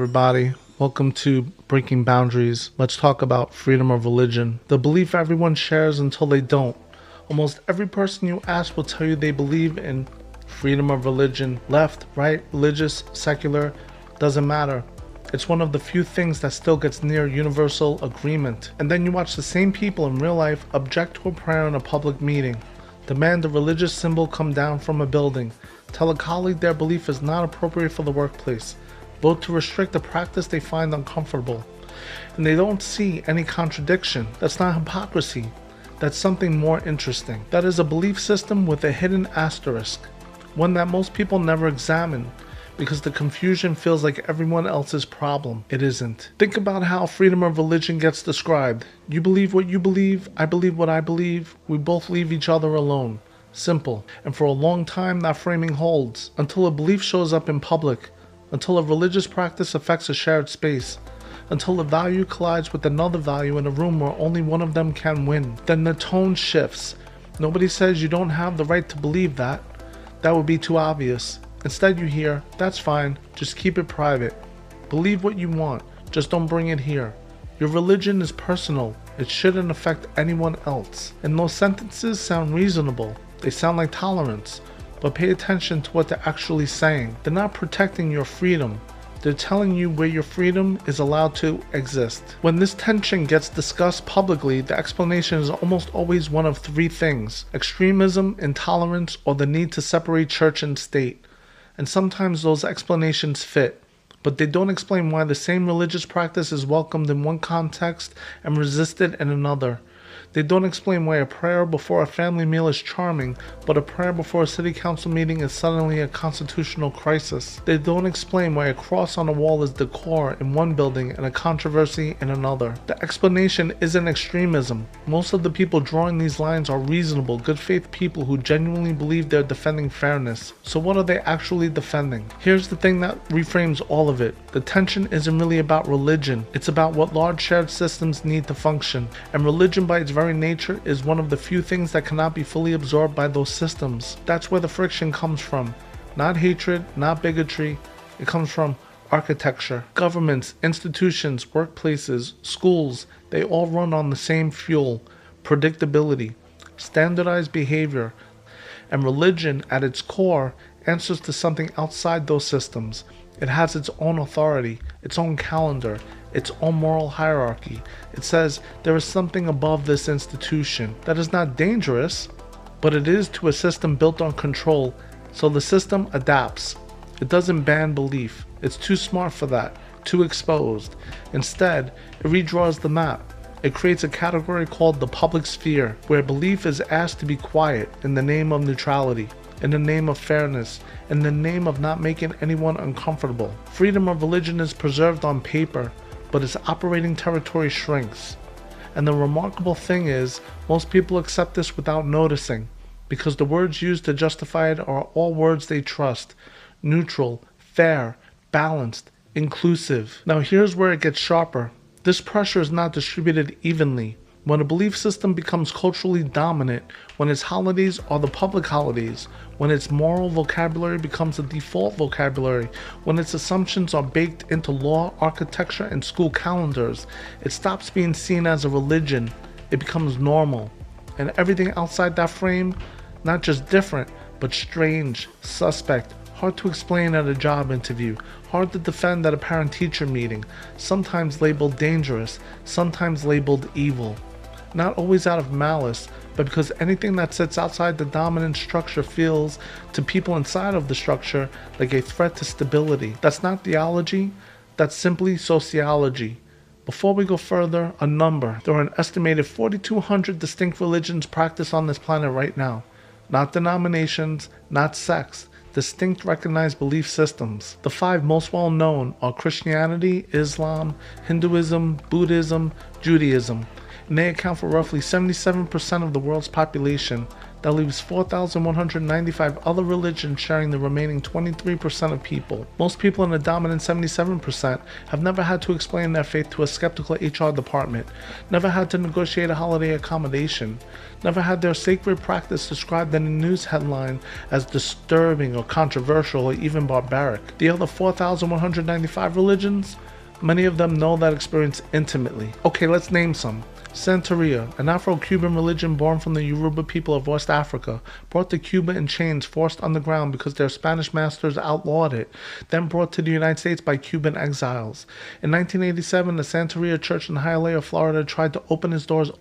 everybody. Welcome to Breaking Boundaries. Let's talk about freedom of religion. The belief everyone shares until they don't. Almost every person you ask will tell you they believe in freedom of religion. Left, right, religious, secular, doesn't matter. It's one of the few things that still gets near universal agreement. And then you watch the same people in real life object to a prayer in a public meeting, demand a religious symbol come down from a building, tell a colleague their belief is not appropriate for the workplace, vote to restrict a practice they find uncomfortable. And they don't see any contradiction. That's not hypocrisy. That's something more interesting. That is a belief system with a hidden asterisk, one that most people never examine, because the confusion feels like everyone else's problem. It isn't. Think about how freedom of religion gets described. You believe what you believe, I believe what I believe, we both leave each other alone. Simple. And for a long time that framing holds, until a belief shows up in public, until a religious practice affects a shared space, until a value collides with another value in a room where only one of them can win. Then the tone shifts. Nobody says you don't have the right to believe that. That would be too obvious. Instead you hear, that's fine, just keep it private. Believe what you want, just don't bring it here. Your religion is personal, it shouldn't affect anyone else. And those sentences sound reasonable, they sound like tolerance, but pay attention to what they're actually saying. They're not protecting your freedom, they're telling you where your freedom is allowed to exist. When this tension gets discussed publicly, the explanation is almost always one of three things: extremism, intolerance, or the need to separate church and state. And sometimes those explanations fit, but they don't explain why the same religious practice is welcomed in one context and resisted in another. They don't explain why a prayer before a family meal is charming, but a prayer before a city council meeting is suddenly a constitutional crisis. They don't explain why a cross on a wall is decor in one building and a controversy in another. The explanation isn't extremism. Most of the people drawing these lines are reasonable, good faith people who genuinely believe they're defending fairness. So what are they actually defending? Here's the thing that reframes all of it. The tension isn't really about religion. It's about what large shared systems need to function. And religion by its very nature is one of the few things that cannot be fully absorbed by those systems. That's where the friction comes from. Not hatred, not bigotry. It comes from architecture. Governments, institutions, workplaces, schools, they all run on the same fuel: predictability, standardized behavior. And religion, at its core, answers to something outside those systems. It has its own authority, its own calendar, its own moral hierarchy. It says there is something above this institution. That is not dangerous, but it is to a system built on control, so the system adapts. It doesn't ban belief. It's too smart for that, too exposed. Instead, it redraws the map. It creates a category called the public sphere, where belief is asked to be quiet in the name of neutrality, in the name of fairness, in the name of not making anyone uncomfortable. Freedom of religion is preserved on paper, but its operating territory shrinks. And the remarkable thing is, most people accept this without noticing, because the words used to justify it are all words they trust: neutral, fair, balanced, inclusive. Now here's where it gets sharper. This pressure is not distributed evenly. When a belief system becomes culturally dominant, when its holidays are the public holidays, when its moral vocabulary becomes the default vocabulary, when its assumptions are baked into law, architecture, and school calendars, it stops being seen as a religion. It becomes normal. And everything outside that frame, not just different, but strange, suspect, hard to explain at a job interview, hard to defend at a parent-teacher meeting, sometimes labeled dangerous, sometimes labeled evil. Not always out of malice, but because anything that sits outside the dominant structure feels, to people inside of the structure, like a threat to stability. That's not theology, that's simply sociology. Before we go further, a number. There are an estimated 4,200 distinct religions practiced on this planet right now. Not denominations, not sects, distinct recognized belief systems. The 5 most well known are Christianity, Islam, Hinduism, Buddhism, Judaism. And they account for roughly 77% of the world's population. That leaves 4,195 other religions sharing the remaining 23% of people. Most people in the dominant 77% have never had to explain their faith to a skeptical HR department, never had to negotiate a holiday accommodation, never had their sacred practice described in a news headline as disturbing or controversial or even barbaric. The other 4,195 religions? Many of them know that experience intimately. Okay, let's name some. Santeria, an Afro-Cuban religion born from the Yoruba people of West Africa, brought to Cuba in chains forced underground because their Spanish masters outlawed it, then brought to the United States by Cuban exiles. In 1987, the Santeria Church in Hialeah, Florida tried to open its doors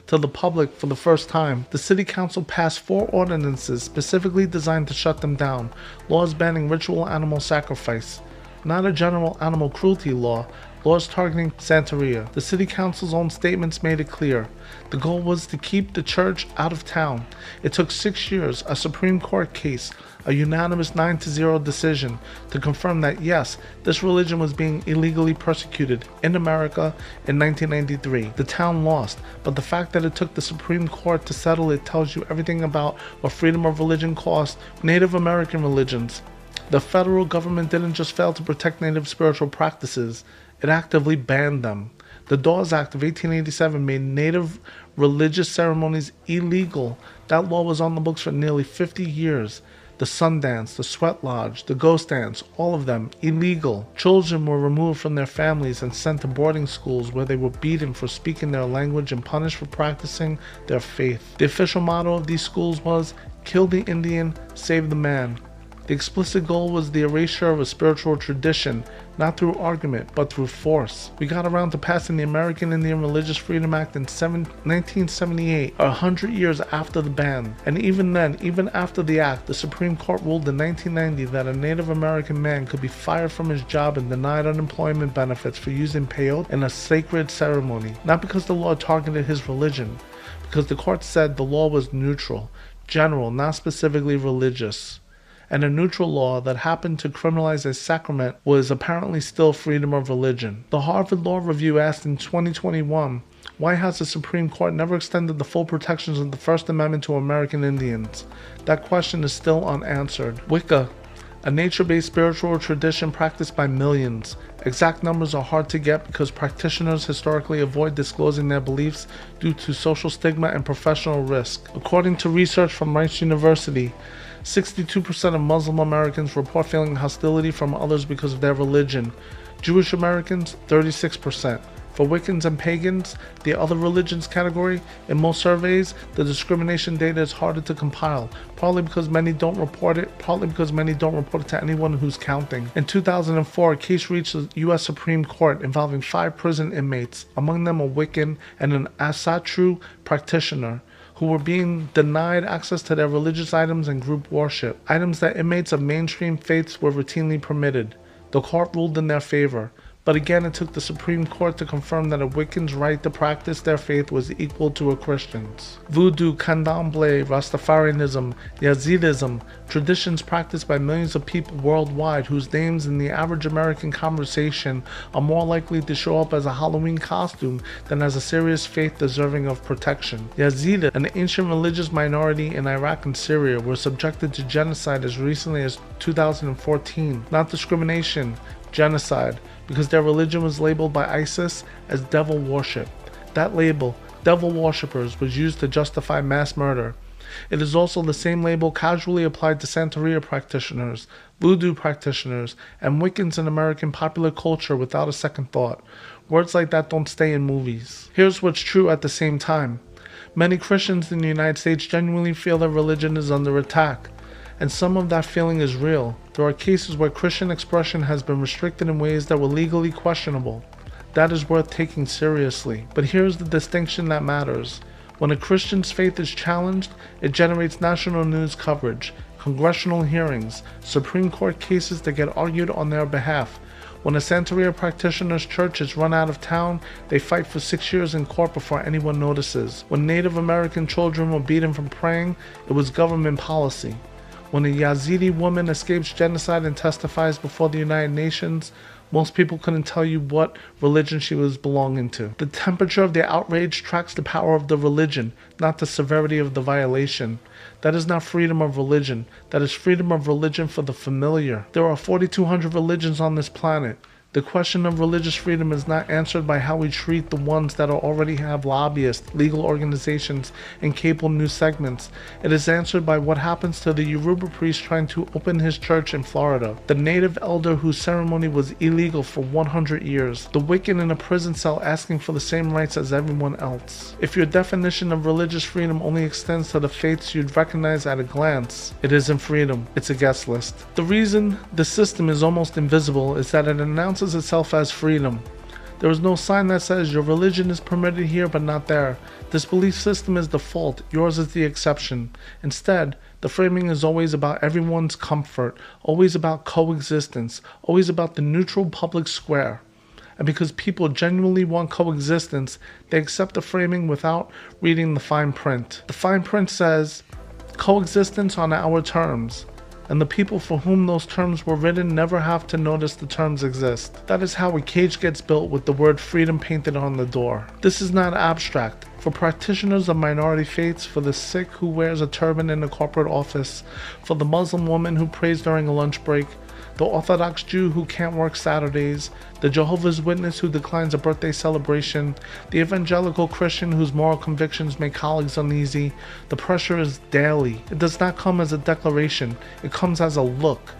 to the public for the first time. The city council passed 4 ordinances specifically designed to shut them down, laws banning ritual animal sacrifice. Not a general animal cruelty law, laws targeting Santeria. The city council's own statements made it clear. The goal was to keep the church out of town. It took 6 years, a Supreme Court case, a unanimous 9-0 decision to confirm that yes, this religion was being illegally persecuted in America in 1993. The town lost, but the fact that it took the Supreme Court to settle it tells you everything about what freedom of religion cost Native American religions. The federal government didn't just fail to protect Native spiritual practices, it actively banned them. The Dawes Act of 1887 made Native religious ceremonies illegal. That law was on the books for nearly 50 years. The sun dance, the sweat lodge, the ghost dance, all of them illegal. Children were removed from their families and sent to boarding schools where they were beaten for speaking their language and punished for practicing their faith. The official motto of these schools was, "Kill the Indian, save the man." The explicit goal was the erasure of a spiritual tradition, not through argument, but through force. We got around to passing the American Indian Religious Freedom Act in 1978, 100 years after the ban. And even then, even after the act, the Supreme Court ruled in 1990 that a Native American man could be fired from his job and denied unemployment benefits for using peyote in a sacred ceremony. Not because the law targeted his religion, because the court said the law was neutral, general, not specifically religious. And a neutral law that happened to criminalize a sacrament was apparently still freedom of religion. The Harvard Law Review asked in 2021, why has the Supreme Court never extended the full protections of the First Amendment to American Indians? That question is still unanswered. Wicca, a nature-based spiritual tradition practiced by millions. Exact numbers are hard to get because practitioners historically avoid disclosing their beliefs due to social stigma and professional risk. According to research from Rice University, 62% of Muslim Americans report feeling hostility from others because of their religion. Jewish Americans, 36%. For Wiccans and pagans, the other religions category, in most surveys, the discrimination data is harder to compile, partly because many don't report it, partly because many don't report it to anyone who's counting. In 2004, a case reached the U.S. Supreme Court involving 5 prison inmates, among them a Wiccan and an Asatru practitioner, who were being denied access to their religious items and group worship, items that inmates of mainstream faiths were routinely permitted. The court ruled in their favor. But again, it took the Supreme Court to confirm that a Wiccan's right to practice their faith was equal to a Christian's. Voodoo, Candomblé, Rastafarianism, Yazidism, traditions practiced by millions of people worldwide whose names in the average American conversation are more likely to show up as a Halloween costume than as a serious faith deserving of protection. Yazidi, an ancient religious minority in Iraq and Syria, were subjected to genocide as recently as 2014. Not discrimination, genocide, because their religion was labeled by ISIS as devil worship. That label, devil worshippers, was used to justify mass murder. It is also the same label casually applied to Santeria practitioners, voodoo practitioners, and Wiccans in American popular culture without a second thought. Words like that don't stay in movies. Here's what's true at the same time. Many Christians in the United States genuinely feel their religion is under attack. And some of that feeling is real. There are cases where Christian expression has been restricted in ways that were legally questionable. That is worth taking seriously. But here's the distinction that matters. When a Christian's faith is challenged, it generates national news coverage, congressional hearings, Supreme Court cases that get argued on their behalf. When a Santeria practitioner's church is run out of town, they fight for 6 years in court before anyone notices. When Native American children were beaten from praying, it was government policy. When a Yazidi woman escapes genocide and testifies before the United Nations, Most people couldn't tell you what religion she was belonging to. The temperature of the outrage tracks the power of the religion, not the severity of the violation. That is not freedom of religion. That is freedom of religion for the familiar. There are 4,200 religions on this planet. The question of religious freedom is not answered by how we treat the ones that already have lobbyists, legal organizations, and cable news segments. It is answered by what happens to the Yoruba priest trying to open his church in Florida, the native elder whose ceremony was illegal for 100 years, the Wiccan in a prison cell asking for the same rights as everyone else. If your definition of religious freedom only extends to the faiths you'd recognize at a glance, it isn't freedom, it's a guest list. The reason the system is almost invisible is that it announces itself as freedom. There is no sign that says your religion is permitted here but not there. This belief system is default, yours is the exception. Instead, the framing is always about everyone's comfort, always about coexistence, always about the neutral public square. And because people genuinely want coexistence, they accept the framing without reading the fine print. The fine print says, coexistence on our terms. And the people for whom those terms were written never have to notice the terms exist. That is how a cage gets built with the word freedom painted on the door. This is not abstract. For practitioners of minority faiths, for the Sikh who wears a turban in a corporate office, for the Muslim woman who prays during a lunch break, the Orthodox Jew who can't work Saturdays, the Jehovah's Witness who declines a birthday celebration, the evangelical Christian whose moral convictions make colleagues uneasy, the pressure is daily. It does not come as a declaration, it comes as a look,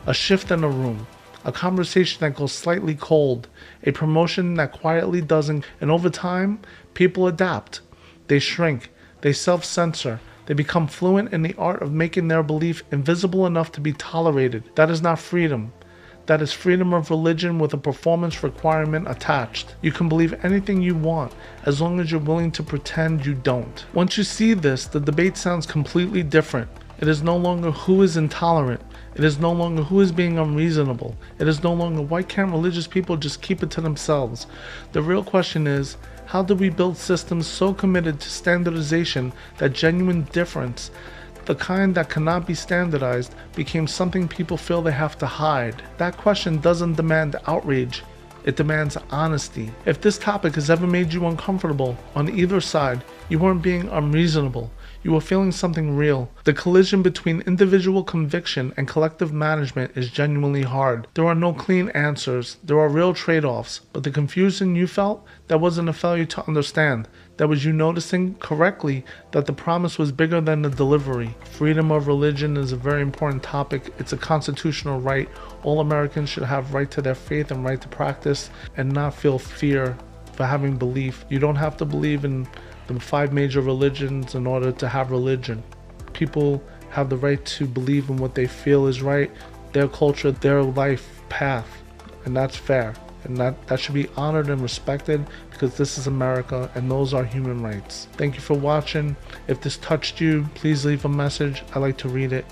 a shift in a room, a conversation that goes slightly cold, a promotion that quietly doesn't, and over time, people adapt. They shrink, they self-censor, they become fluent in the art of making their belief invisible enough to be tolerated. That is not freedom. That is freedom of religion with a performance requirement attached. You can believe anything you want as long as you're willing to pretend you don't. Once you see this, the debate sounds completely different. It is no longer who is intolerant. It is no longer who is being unreasonable. It is no longer why can't religious people just keep it to themselves. The real question is, how do we build systems so committed to standardization that genuine difference, the kind that cannot be standardized, became something people feel they have to hide? That question doesn't demand outrage. It demands honesty. If this topic has ever made you uncomfortable on either side, you weren't being unreasonable. You were feeling something real. The collision between individual conviction and collective management is genuinely hard. There are no clean answers. There are real trade-offs. But the confusion you felt, that wasn't a failure to understand. That was you noticing correctly that the promise was bigger than the delivery. Freedom of religion is a very important topic. It's a constitutional right. All Americans should have right to their faith and right to practice and not feel fear for having belief. You don't have to believe in the 5 major religions in order to have religion. People have the right to believe in what they feel is right, their culture, their life path, and that's fair. And that should be honored and respected because this is America and those are human rights. Thank you for watching. If this touched you, please leave a message. I like to read it.